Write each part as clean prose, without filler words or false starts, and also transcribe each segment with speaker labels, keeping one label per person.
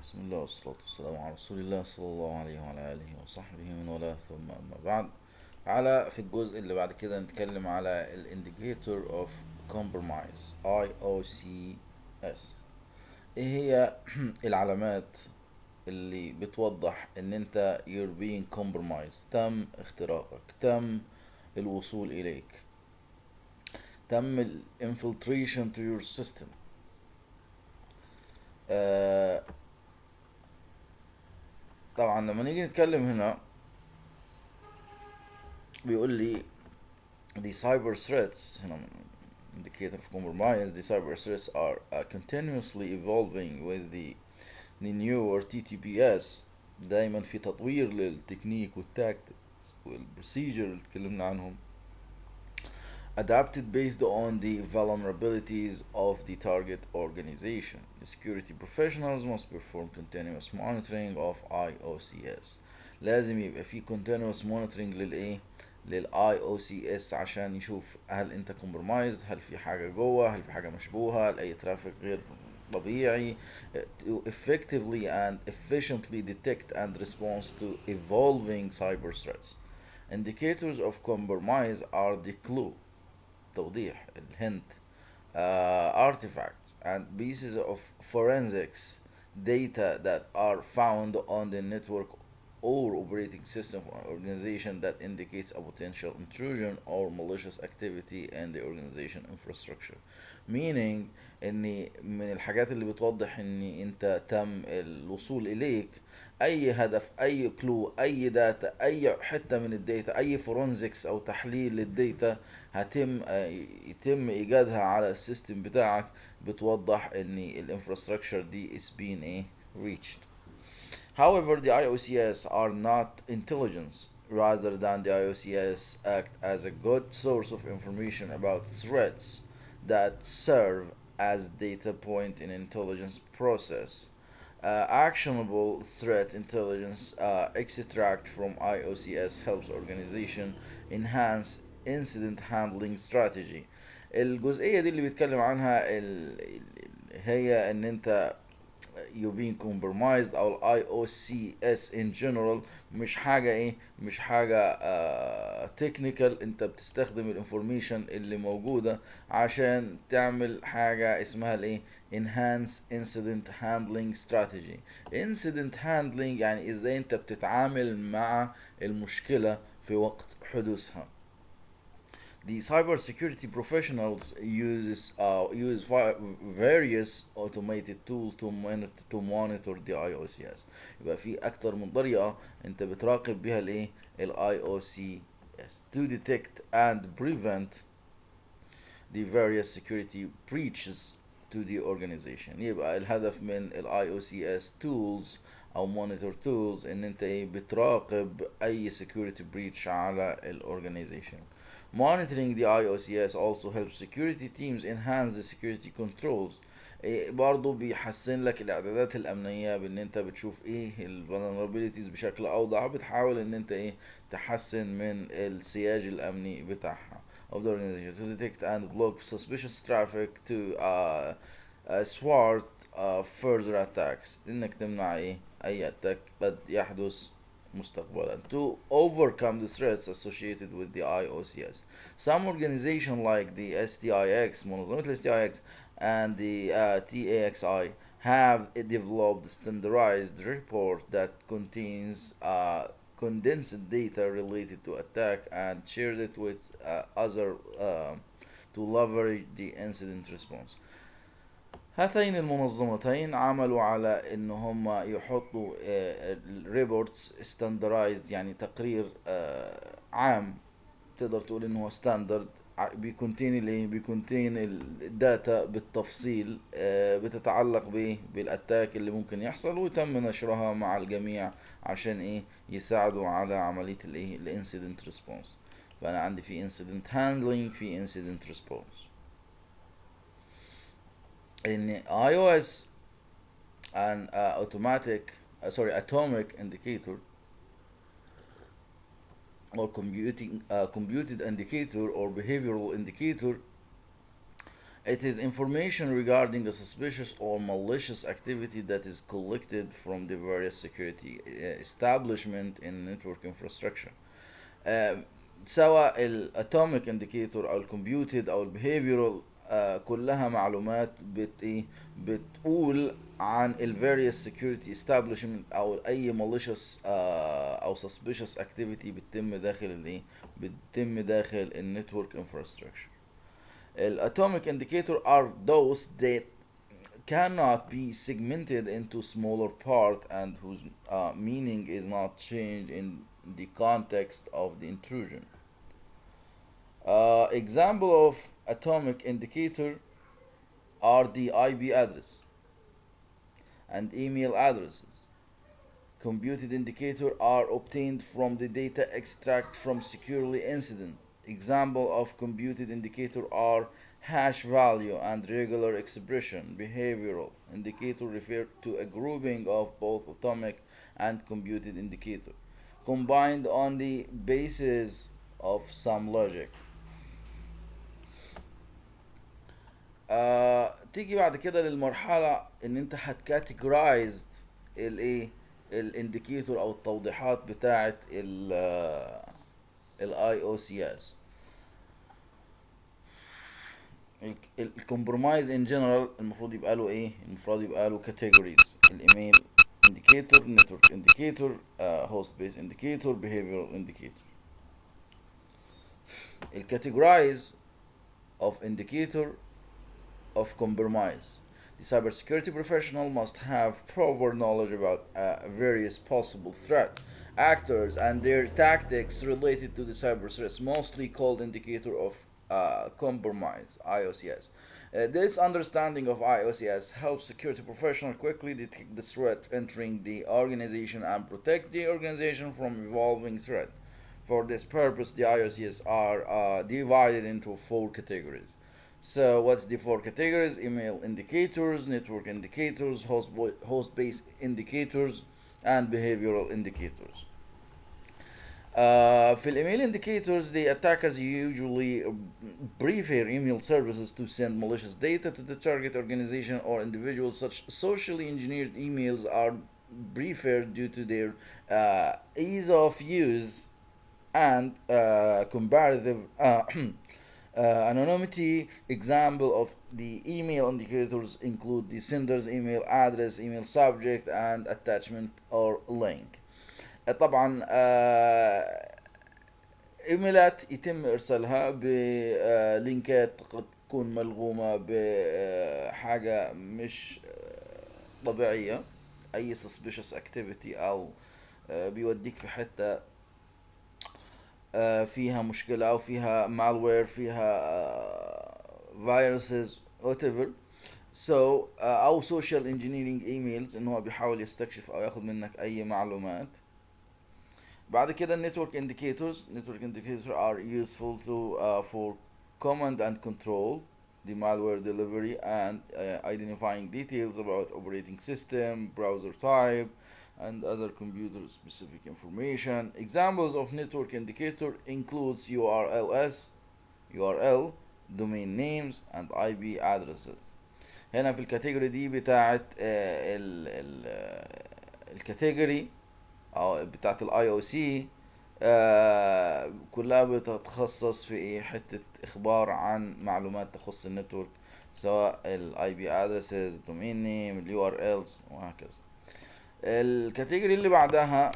Speaker 1: بسم الله والصلاة والسلام على رسول الله صلى الله عليه وعلى آله وصحبه من والاه، ثم أما بعد. تعالى في الجزء اللي بعد كده نتكلم على ال Indicator of Compromise IOCs. ايه هي العلامات اللي بتوضح ان انت you're being compromised، تم اختراقك، تم الوصول اليك، تم ال infiltration to your system. آه طبعا لما نيجي نتكلم هنا بيقول لي the cyber threats هنا indicator of compromise. The cyber threats are continuously evolving with the newer TTPS. دايما في تطوير للتكنيك والتاكتكس والبروسيجر اللي اتكلمنا عنهم, adapted based on the vulnerabilities of the target organization. The security professionals must perform continuous monitoring of IOCs. لازم يبقى في continuous monitoring للايه, لل IOCs عشان يشوف هل انت compromised, هل في حاجة جوه, هل في حاجة مشبوهة, هل اي ترافيك غير طبيعي, to effectively and efficiently detect and respond to evolving cyber threats. Indicators of compromise are the clue, توضيح, الهنت, artifacts and pieces of forensics data that are found on the network or operating system of an organization that indicates a potential intrusion or malicious activity in the organization infrastructure. Meaning ان من الحاجات اللي بتوضح ان انت تم الوصول اليك اي هدف, اي كلو, اي داتا, اي حته من الداتا, اي فورنزكس او تحليل للداتا يتم ايجادها على السيستم بتاعك, بتوضح ان الانفراستراكشر دي is being reached. However, the IOCs are not intelligence. Rather than the IOCs act as a good source of information about threats that serve as data point in intelligence process. Actionable threat intelligence extract from IOCs helps organization enhance incident handling strategy. الجزئية دي اللي بيتكلم عنها هي ان انت you being compromised او ال IOCs in general مش حاجة مش حاجة technical. انت بتستخدم الانفورميشن اللي موجودة عشان تعمل حاجة اسمها enhance incident handling strategy. incident handling يعني ازاي انت بتتعامل مع المشكلة في وقت حدوثها. The cybersecurity professionals use various automated tools to monitor the IOCs. يبقى في أكتر من طريقة أنت بتراقب بها ال IOCs to detect and prevent the various security breaches to the organization. يبقى الهدف من ال IOCs tools أو monitor tools إن أنت بتراقب أي security breach على ال organization. Monitoring the IOCs also helps security teams enhance the security controls. برضو بيحسن لك الاعدادات الامنيه بان انت بتشوف ال vulnerabilities بشكل اوضح, بتحاول ان انت تحسن من السياج الامني بتاعها of the organization to detect and block suspicious traffic to thwart further attacks, انك تمنع اي اتاك قد يحدث مستقبلا. To overcome the threats associated with the IOCs, some organizations like the STIX, منظمة ال STIX, and the TAXI have developed standardized report that contains condensed data related to attack and shared it with other to leverage the incident response. هاتين المنظمتين عملوا على ان هم يحطوا ريبورتس ستاندرايزد, يعني تقرير عام, تقدر تقول ان هو ستاندرد, بيكونتين بيكونتين الداتا بالتفصيل بتتعلق بالاتاك اللي ممكن يحصل, وتم نشرها مع الجميع عشان يساعدوا على عملية الانسيدنت ريسبونس. فانا عندي في انسيدنت هاندلنج, في انسيدنت ريسبونس. ان iOS an atomic indicator or computed indicator or behavioral indicator It is information regarding a suspicious or malicious activity that is collected from the various security establishment in network infrastructure. آه، سواء الاتوميك انديكيتور او الكمبيوتد او البيهيفيرال، كلها معلومات بتقول عن ال various security establishment او اي malicious او suspicious activity بتتم داخل الايه، بتتم داخل النتورك infrastructure. الatomic indicator are those that cannot be segmented into smaller part and whose meaning is not changed in the context of the intrusion. Example of atomic indicator are the IP address and email addresses. Computed indicator are obtained from the data extract from securely incident. Example of computed indicator are hash value and regular expression. Behavioral indicator refer to a grouping of both atomic and computed indicator combined on the basis of some logic. تيجي بعد كده للمرحلة ان انت هتكاتيجرايز الايه، الانديكيتور او التوضيحات بتاعه الاي او سي اس. الكومبرومايز ان جنرال المفروض يبقى له ايه، المفروض يبقى له كاتيجوريز: الايميل انديكيتور، نتورك انديكيتور، هوست بيس انديكيتور، behavioral انديكيتور. الكاتيجورايز of indicator of compromise. The cybersecurity professional must have proper knowledge about various possible threat actors and their tactics related to the cyber threats, mostly called indicator of compromise (IOCs). This understanding of IOCs helps security professionals quickly detect the threat entering the organization and protect the organization from evolving threat. For this purpose, the IOCs are divided into 4 categories. So what's the 4 categories? Email indicators, network indicators, host-based indicators, and behavioral indicators. في email indicators, the attackers usually prefer email services to send malicious data to the target organization or individual. Such socially engineered emails are preferred due to their ease of use and comparative anonymity. Example of the email indicators include the sender's email address, email subject, and attachment or link. طبعا ايميلات يتم ارسالها بلينكات قد تكون ملغومة بحاجة مش طبيعية، اي suspicious activity او بيوديك في حتة فيها مشكلة او فيها malware، فيها viruses whatever. So او social engineering emails ان هو بيحاول يستكشف او ياخد منك اي معلومات. بعد كده network indicators. Network indicators are useful to for command and control, the malware delivery, and identifying details about operating system, browser type, and other computer specific information. Examples of network indicator includes URL, domain names, and IP addresses. هنا في الكاتيجوري دي بتاعت الكاتيجوري او بتاعت الاي او سي كلها بتتخصص في ايه، حته اخبار عن معلومات تخص النتورك، سواء الاي بي ادرسز، الدومين نيم، اليو ار الز، وهكذا. الكاتيجوري اللي بعدها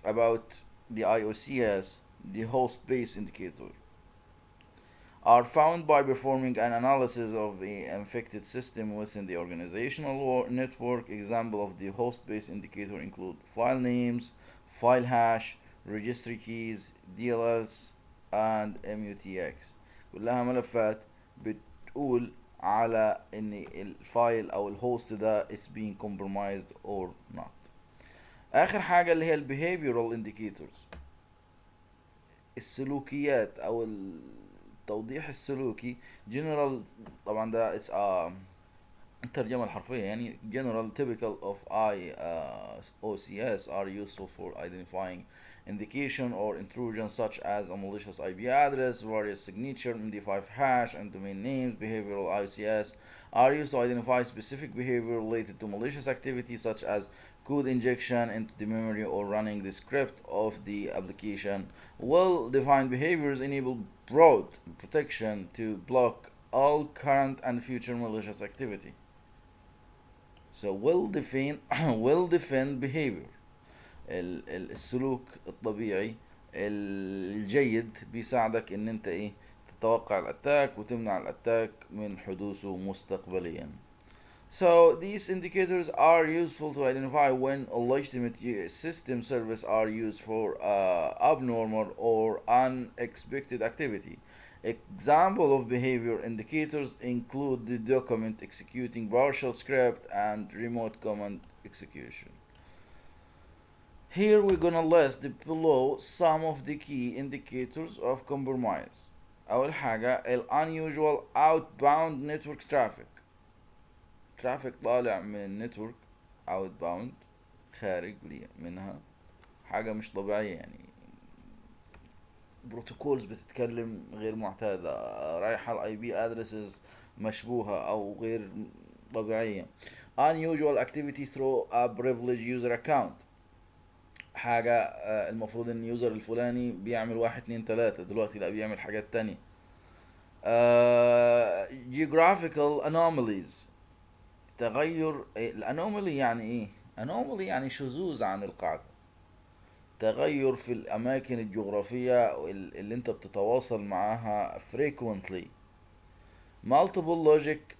Speaker 1: about the IOCs, the host base indicator, are found by performing an analysis of the infected system within the organizational network. Example of the host-based indicator include file names, file hash, registry keys, DLLs, and MUTX. كلها ملفات بتقول على ان الفايل او الهوست ده is being compromised or not. اخر حاجة اللي هي behavioral indicators، السلوكيات او التوضيح السلوكي. general طبعا ده الترجمة الحرفية يعني general typical of IOCs are useful for identifying indication or intrusion such as a malicious IP address, various signature, MD5 hash, and domain names. Behavioral IOCs are used to identify specific behavior related to malicious activity such as code injection into the memory or running the script of the application. Well-defined behaviors enable broad protection to block all current and future malicious activity. So well-defined well-defined behavior. السلوك الطبيعي الجيد بيساعدك ان انت ايه تتوقع الاتاك وتمنع الاتاك من حدوثه مستقبليا. So these indicators are useful to identify when legitimate system service are used for abnormal or unexpected activity. Example of behavior indicators include the document executing partial script and remote command execution. Here we're gonna list below some of the key indicators of compromise. أول حاجة unusual outbound network traffic. ترافيك طالع من النتورك outbound خارج منها حاجة مش طبيعية يعني بروتوكولز بتتكلم غير معتادة رايحة الاي بي ادرسز مشبوهة او غير طبيعية. unusual activity through a privileged user account حاجة المفروض ان اليوزر الفلاني بيعمل واحد اتنين تلاتة دلوقتي لا بيعمل حاجات تانية. geographical anomalies تغير الانومالي يعني ايه؟ انومالي يعني شذوذ عن القاعدة تغير في الاماكن الجغرافية اللي انت بتتواصل معاها frequently. multiple logic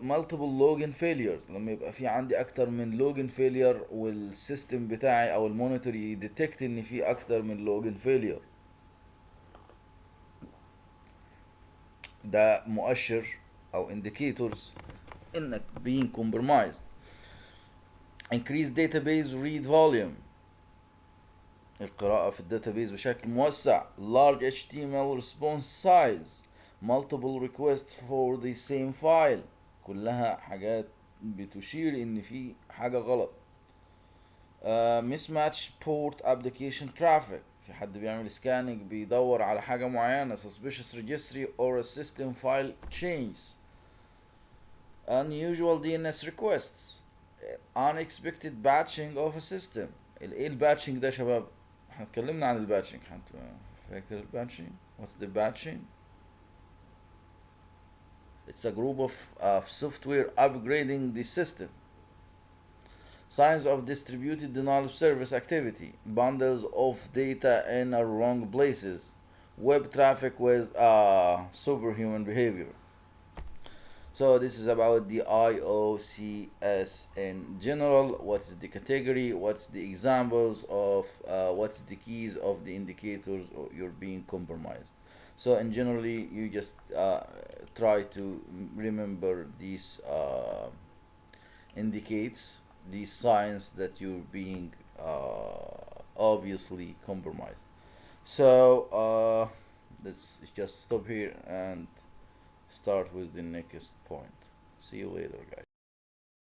Speaker 1: multiple login failures لما يبقى في عندي اكتر من login failure والسيستم بتاعي او المونيتور يديتكت ان في اكتر من login failure ده مؤشر او indicators انك being compromised. increase database read volume القراءة في الداتابيز بشكل موسع. large HTML response size multiple requests for the same file كلها حاجات بتشير ان في حاجة غلط. mismatch port application traffic في حد بيعمل سكاننج بيدور على حاجة معينة suspicious registry or a system file change. unusual DNS requests unexpected batching of a system. ايه الباتشنج ده يا شباب؟ احنا اتكلمنا عن الباتشنج فاكر الباتشنج؟ what's the batching? it's a group of software upgrading the system. signs of distributed denial of service activity bundles of data in wrong places web traffic with superhuman behavior. So this is about the IOCs in general. What is the category? What's the examples of what's the keys of the indicators you're being compromised. So in generally, you just try to remember these indicates these signs that you're being obviously compromised. So let's just stop here and start with the next point. See you later, guys.